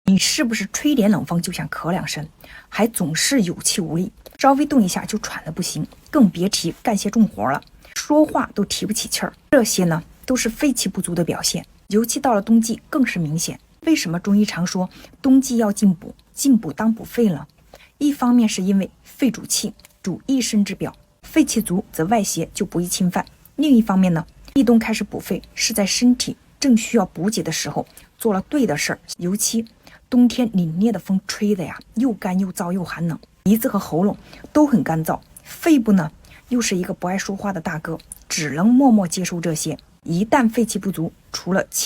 你是不是吹点冷风就想咳两声，还总是有气无力，稍微动一下就喘得不行，更别提干些重活了，说话都提不起气儿。这些呢都是肺气不足的表现，尤其到了冬季更是明显。为什么中医常说冬季要进补，进补当补肺呢？一方面是因为肺主气，主一身之表，肺气足则外邪就不易侵犯。另一方面呢，立冬开始补肺是在身体正需要补给的时候做了对的事儿。尤其冬天凛冽的风吹的呀，又干又燥又寒冷，鼻子和喉咙都很干燥，肺部呢又是一个不爱说话的大哥，只能默默接受这些。一旦肺气不足，除了